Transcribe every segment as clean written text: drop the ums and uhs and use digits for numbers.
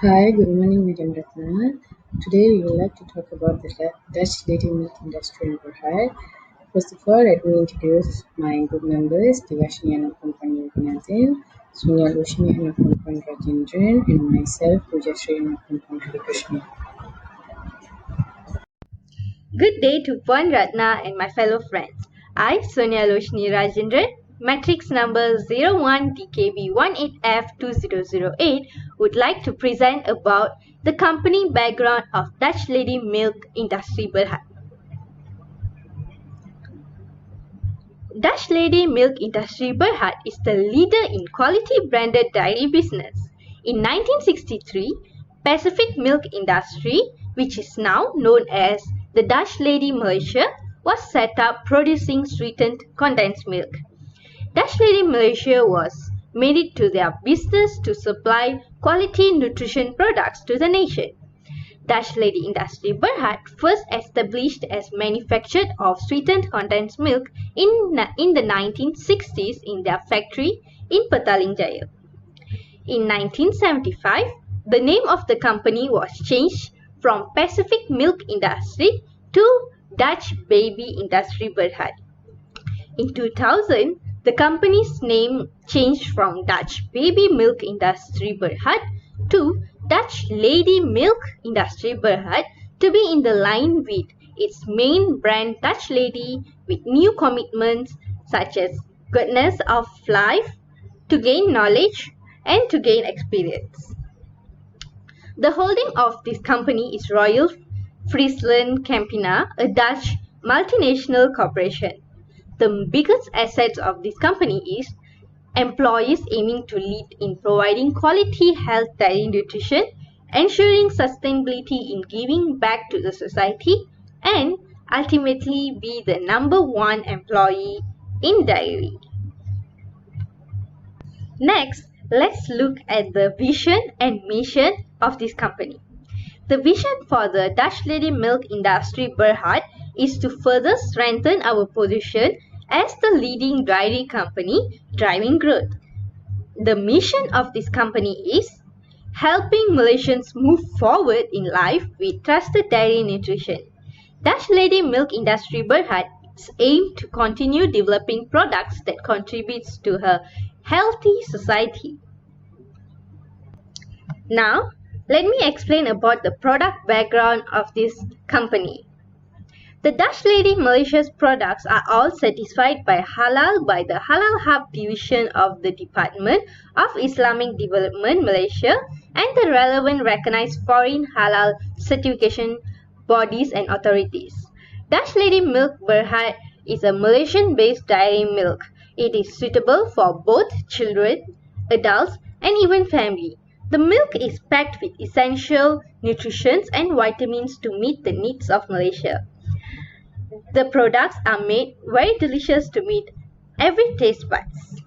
Hi, good morning, Madam Ratna. Today we would like to talk about the Dutch lady milk industry in Berhad. First of all, let me introduce my group members, Divashini Anukompani Vinathan, Sunya Lushni Anukompani Rajendran, and myself, Pujashri Anukompani Harikrishna. Good day to Puan Ratna and my fellow friends. I, Sonia Loshni Rajendran, matrix number 01DKB18F2008, would like to present about the company background of Dutch Lady Milk Industry Berhad. Dutch Lady Milk Industry Berhad is the leader in quality branded dairy business. In 1963, Pacific Milk Industry, which is now known as the Dutch Lady Malaysia, was set up producing sweetened condensed milk. Dutch Lady Malaysia was made it to their business to supply quality nutrition products to the nation. Dutch Lady Industry Berhad first established as manufactured of sweetened condensed milk in the 1960s in their factory in Petaling Jaya. In 1975, the name of the company was changed from Pacific Milk Industry to Dutch Baby Industry Berhad. In 2000, the company's name changed from Dutch Baby Milk Industry Berhad to Dutch Lady Milk Industry Berhad to be in the line with its main brand Dutch Lady, with new commitments such as goodness of life, to gain knowledge and to gain experience. The holding of this company is Royal Friesland Campina, a Dutch multinational corporation. The biggest assets of this company is employees aiming to lead in providing quality health dairy nutrition, ensuring sustainability in giving back to the society, and ultimately be the number one employee in dairy. Next, let's look at the vision and mission of this company. The vision for the Dutch Lady Milk Industry Berhad is to further strengthen our position as the leading dairy company driving growth. The mission of this company is helping Malaysians move forward in life with trusted dairy nutrition. Dutch Lady Milk Industry Berhad aims to continue developing products that contributes to a healthy society. Now, let me explain about the product background of this company. The Dutch Lady Malaysia's products are all certified by Halal by the Halal Hub Division of the Department of Islamic Development Malaysia and the relevant recognized foreign halal certification bodies and authorities. Dutch Lady Milk Berhad is a Malaysian-based dairy milk. It is suitable for both children, adults, and even family. The milk is packed with essential nutrients and vitamins to meet the needs of Malaysia. The products are made very delicious to meet every taste buds.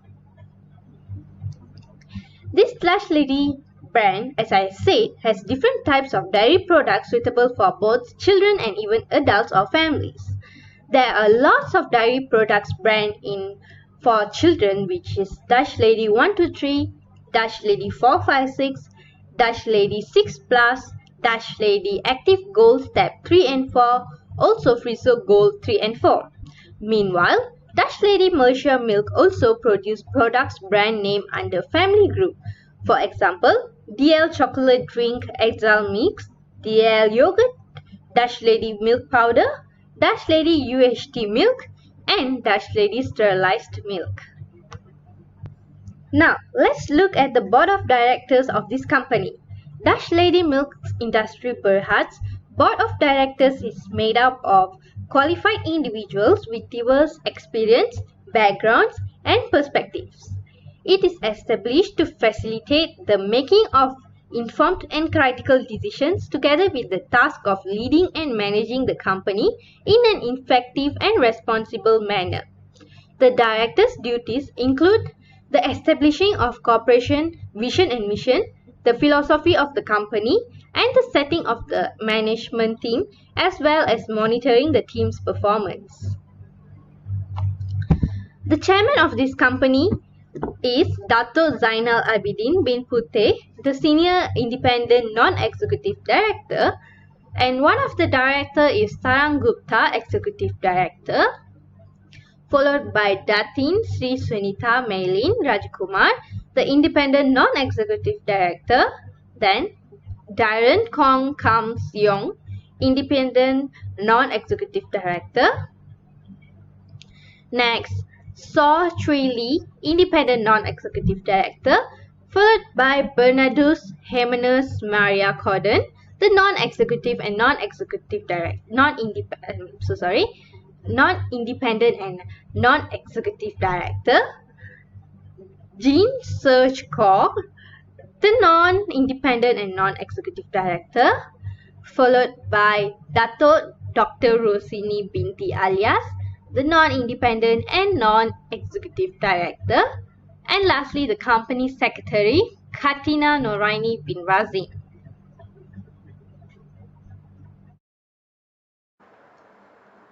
This Dutch Lady brand, as I said, has different types of dairy products suitable for both children and even adults or families. There are lots of dairy products brand for children, which is Dutch Lady 123, Dutch Lady 456, Dutch Lady 6 Plus, Dutch Lady Active Gold Step 3 and 4, also Friso Gold 3 and 4. Meanwhile, Dutch Lady Malaysia Milk also produce products brand name under family group. For example, DL Chocolate Drink Exile Mix, DL Yogurt, Dutch Lady Milk Powder, Dutch Lady UHT Milk, and Dutch Lady Sterilized Milk. Now, let's look at the board of directors of this company. Dutch Lady Milk Industry Berhad's board of directors is made up of qualified individuals with diverse experience, backgrounds, and perspectives. It is established to facilitate the making of informed and critical decisions together with the task of leading and managing the company in an effective and responsible manner. The directors' duties include the establishing of corporation vision and mission, the philosophy of the company, and the setting of the management team, as well as monitoring the team's performance. The chairman of this company is Dato Zainal Abidin bin Puteh, the Senior Independent Non-Executive Director, and one of the director is Sarang Gupta, Executive Director, followed by Datin Sri Sunita Maylin Rajkumar, the Independent Non-Executive Director, then Darren Kong Kam Seong, Independent Non-Executive Director. Next, Saw Chui Lee, Independent Non-Executive Director, followed by Bernardus Jimenez Maria Corden, the Non-Executive and Non-Executive Director, Non-Independent and Non-Executive Director. Jean Search Kaur, the Non-Independent and Non-Executive Director, followed by Dato Dr. Rosini Binti Alias, the Non-Independent and Non-Executive Director, and lastly the Company Secretary, Katina Noraini bin Razin.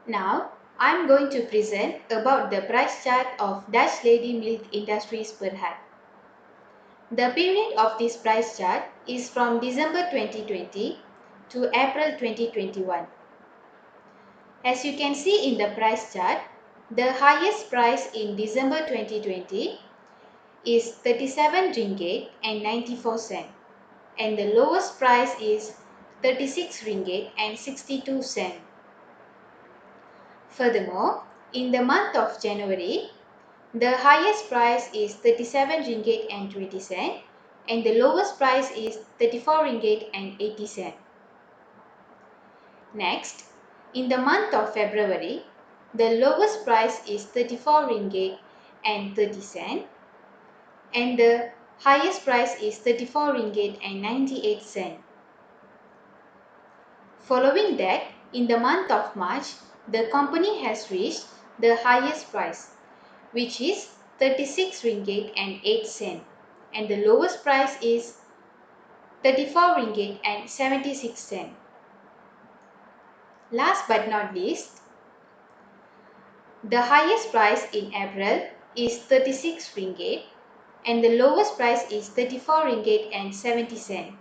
Now, I'm going to present about the price chart of Dutch Lady Milk Industries per head. The period of this price chart is from December 2020 to April 2021. As you can see in the price chart, the highest price in December 2020 is 37 ringgit and 94 cent, and the lowest price is 36 ringgit and 62 cent. Furthermore, in the month of January, the highest price is 37 ringgit and 20 cent, and the lowest price is 34 ringgit and 80 cent. Next, in the month of February, the lowest price is 34 ringgit and 30 cent, and the highest price is 34 ringgit and 98 cent. Following that, in the month of March, the company has reached the highest price, which is 36 ringgit and 8 cent, and the lowest price is 34 ringgit and 76 cent. Last but not least, the highest price in April is 36 ringgit and the lowest price is 34 ringgit and 70 cent.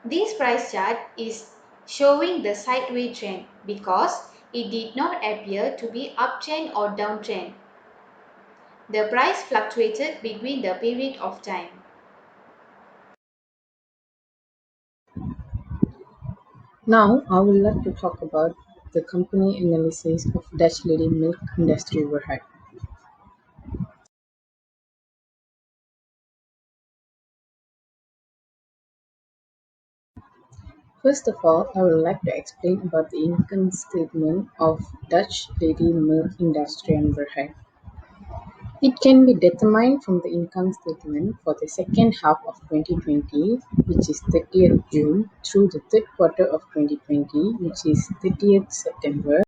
This price chart is showing the sideways trend because it did not appear to be uptrend or downtrend. The price fluctuated between the period of time. Now, I would like to talk about the company analysis of Dutch Lady Milk Industry overhead. First of all, I would like to explain about the income statement of Dutch Lady Milk Industry overhead. It can be determined from the income statement for the second half of 2020, which is 30th June, through the third quarter of 2020, which is 30th September.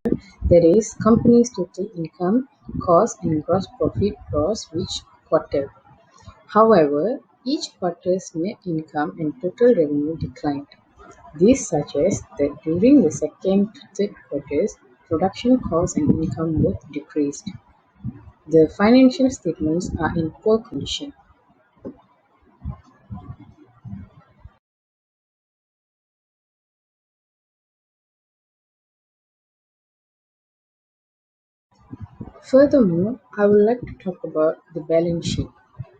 That is, company's total income, cost, and gross profit gross each quarter. However, each quarter's net income and total revenue declined. This suggests that during the second to third quarters, production costs and income both decreased. The financial statements are in poor condition. Furthermore, I would like to talk about the balance sheet.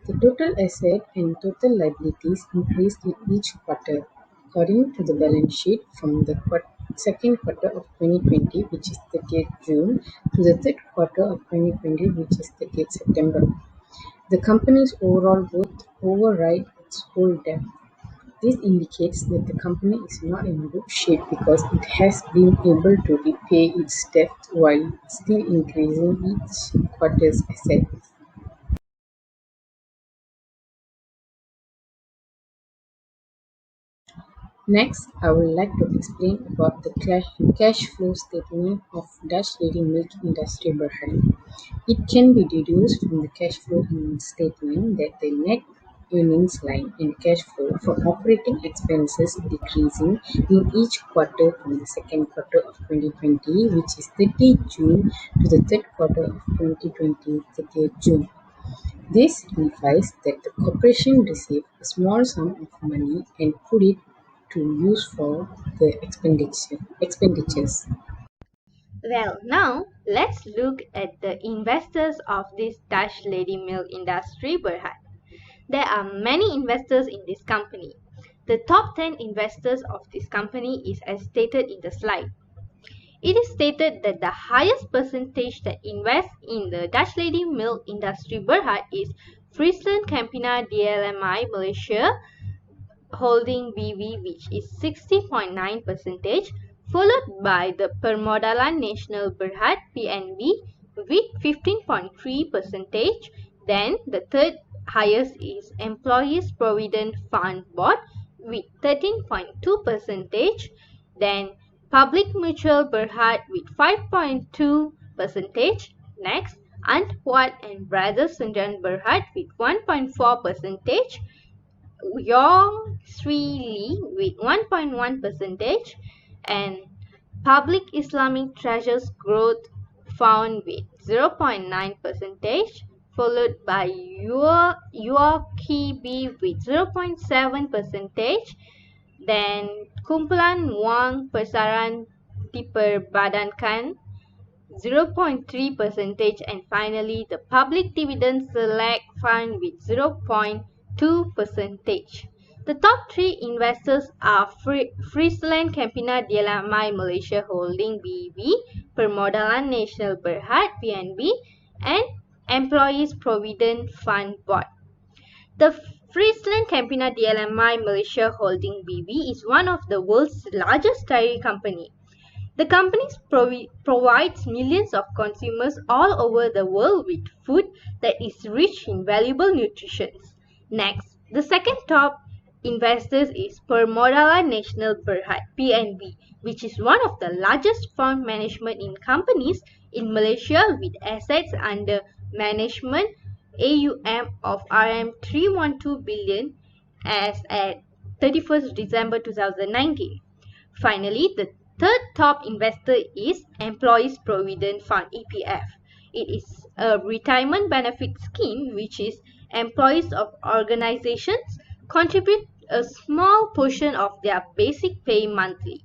The total asset and total liabilities increased in each quarter according to the balance sheet from the second quarter of 2020, which is 30th June, to the third quarter of 2020, which is 30th September. The company's overall growth override its whole debt. This indicates that the company is not in good shape because it has been able to repay its debt while still increasing each quarter's assets. Next, I would like to explain about the cash flow statement of Dutch Dairy Milk Industry Berhad. It can be deduced from the cash flow statement that the net earnings line and cash flow from operating expenses decreasing in each quarter from the second quarter of 2020, which is 30th June, to the third quarter of 2020, 30th June. This signifies that the corporation received a small sum of money and put it to use for the expenditures. Well, now let's look at the investors of this Dutch lady milk industry Berhad. There are many investors in this company. The top 10 investors of this company is as stated in the slide. It is stated that the highest percentage that invests in the Dutch lady milk industry Berhad is Friesland Campina DLMI Malaysia Holding BV, which is 60.9%, followed by the Permodalan Nasional Berhad PNB with 15.3%. Then the third highest is Employees Provident Fund Board with 13.2%. Then Public Mutual Berhad with 5.2%. Next, Antwat and Brothers Sundan Berhad with 1.4%. Yong Sri Lee with 1.1%, and Public Islamic Treasures Growth Fund with 0.9%, followed by UOKB with 0.7%, then Kumpulan Wang Persaran Diperbadankan 0.3%, and finally the Public Dividend Select Fund with 0.2%. The top three investors are Friesland Campina Dialamai Malaysia Holding BV, Permodalan Nasional Berhad PNB, and Employees Provident Fund Board. The Friesland Campina DLMI Malaysia Holding BV is one of the world's largest dairy company. The company provides millions of consumers all over the world with food that is rich in valuable nutrition. Next, the second top investors is Permodalan Nasional Berhad (PNB), which is one of the largest fund management in companies in Malaysia with assets under management AUM of RM 312 billion as at 31st December 2019. Finally, the third top investor is Employees Provident Fund (EPF). It is a retirement benefit scheme which is employees of organizations contribute a small portion of their basic pay monthly.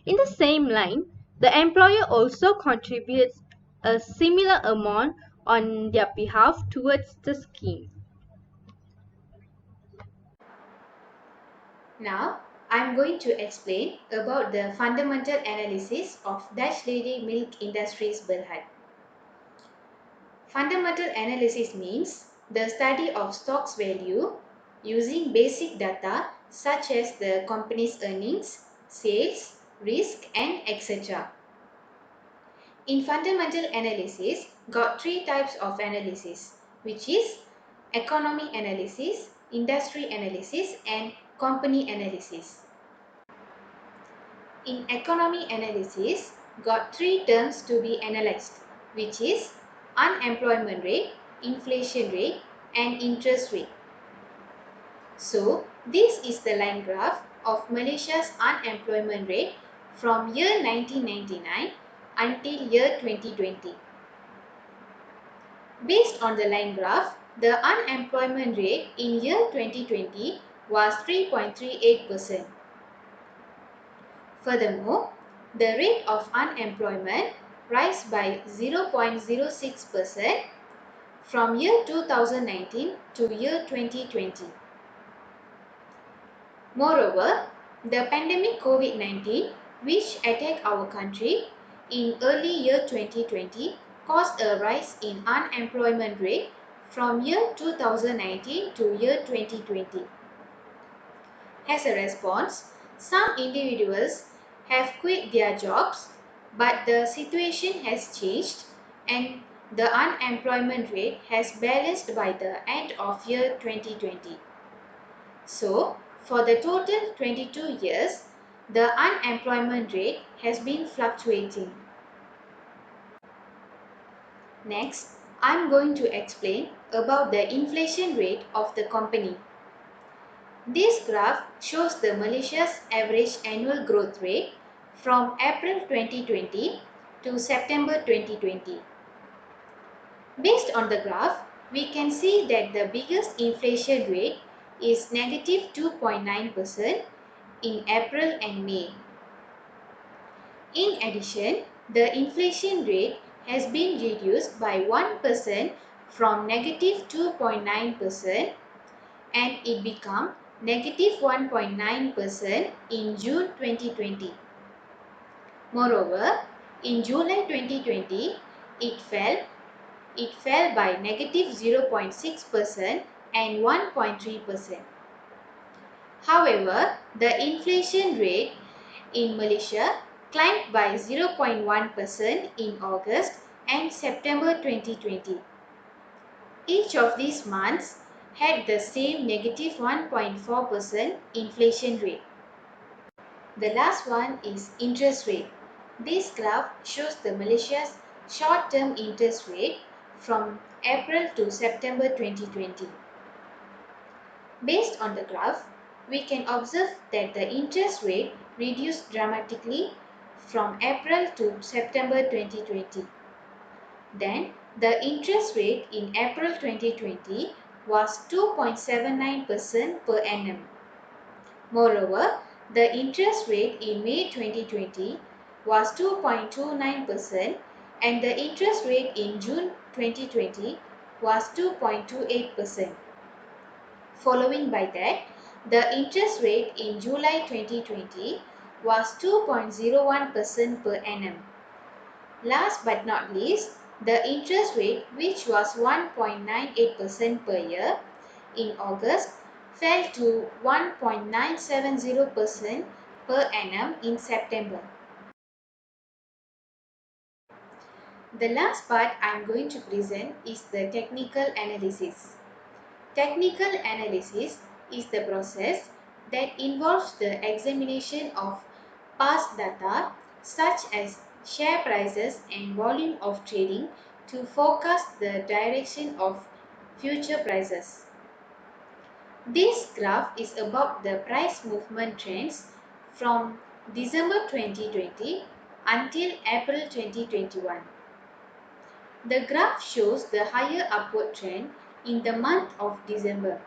In the same line, the employer also contributes a similar amount on their behalf towards the scheme. Now, I'm going to explain about the fundamental analysis of Dutch Lady Milk Industries Berhad. Fundamental analysis means the study of stock's value using basic data such as the company's earnings, sales, risk, and etc. In fundamental analysis, got three types of analysis, which is economy analysis, industry analysis, and company analysis. In economy analysis, got three terms to be analyzed, which is unemployment rate, inflation rate, and interest rate. So, this is the line graph of Malaysia's unemployment rate from year 1999 until year 2020. Based on the line graph, the unemployment rate in year 2020 was 3.38%. Furthermore, the rate of unemployment rise by 0.06% from year 2019 to year 2020. Moreover, the pandemic COVID-19, which attacked our country in early year 2020, caused a rise in unemployment rate from year 2019 to year 2020. As a response, some individuals have quit their jobs, but the situation has changed and the unemployment rate has balanced by the end of year 2020. So, for the total 22 years, the unemployment rate has been fluctuating. Next, I am going to explain about the inflation rate of the company. This graph shows the Malaysia's average annual growth rate from April 2020 to September 2020. Based on the graph, we can see that the biggest inflation rate is negative 2.9% in April and May. In addition, the inflation rate has been reduced by 1% from negative 2.9% and it became negative 1.9% in June 2020. Moreover, in July 2020, it fell by negative 0.6% and 1.3%. However, the inflation rate in Malaysia climbed by 0.1% in August and September 2020. Each of these months had the same negative 1.4% inflation rate. The last one is interest rate. This graph shows the Malaysia's short-term interest rate from April to September 2020. Based on the graph, we can observe that the interest rate reduced dramatically from April to September 2020. Then, the interest rate in April 2020 was 2.79% per annum. Moreover, the interest rate in May 2020 was 2.29% and the interest rate in June 2020 was 2.28%. Following by that, the interest rate in July 2020 was 2.01% per annum. Last but not least, the interest rate, which was 1.98% per year in August, fell to 1.970% per annum in September. The last part I am going to present is the technical analysis. Technical analysis is the process that involves the examination of past data such as share prices and volume of trading to forecast the direction of future prices. This graph is about the price movement trends from December 2020 until April 2021. The graph shows the higher upward trend in the month of December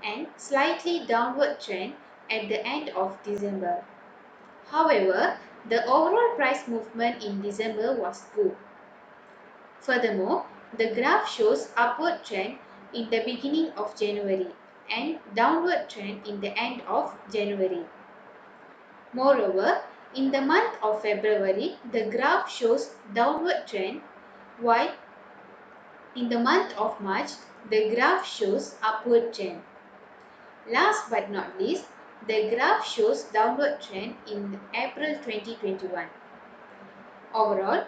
and slightly downward trend at the end of December. However, the overall price movement in December was good. Furthermore, the graph shows upward trend in the beginning of January and downward trend in the end of January. Moreover, in the month of February, the graph shows downward trend, while in the month of March, the graph shows upward trend. Last but not least, the graph shows downward trend in April 2021. Overall,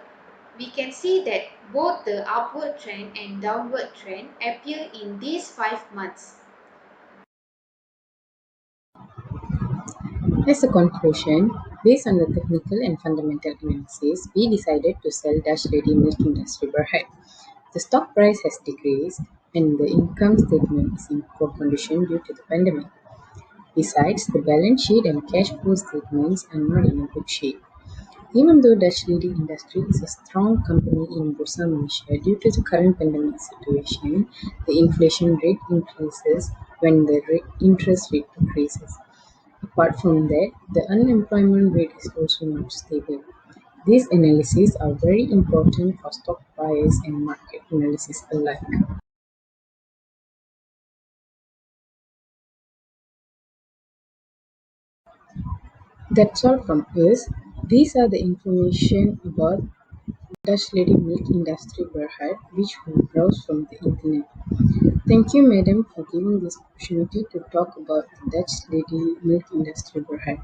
we can see that both the upward trend and downward trend appear in these 5 months. As a conclusion, based on the technical and fundamental analysis, we decided to sell Dutch Lady Milk Industry Berhad. The stock price has decreased and the income statement is in poor condition due to the pandemic. Besides, the balance sheet and cash flow statements are not in a good shape. Even though Dutch Lady Industry is a strong company in Bursa Malaysia, due to the current pandemic situation, the inflation rate increases when the interest rate decreases. Apart from that, the unemployment rate is also not stable. These analyses are very important for stock buyers and market analysis alike. That's all from us. These are the information about Dutch Lady Milk Industry Berhad, which we browse from the internet. Thank you, madam, for giving this opportunity to talk about the Dutch Lady Milk Industry Berhad.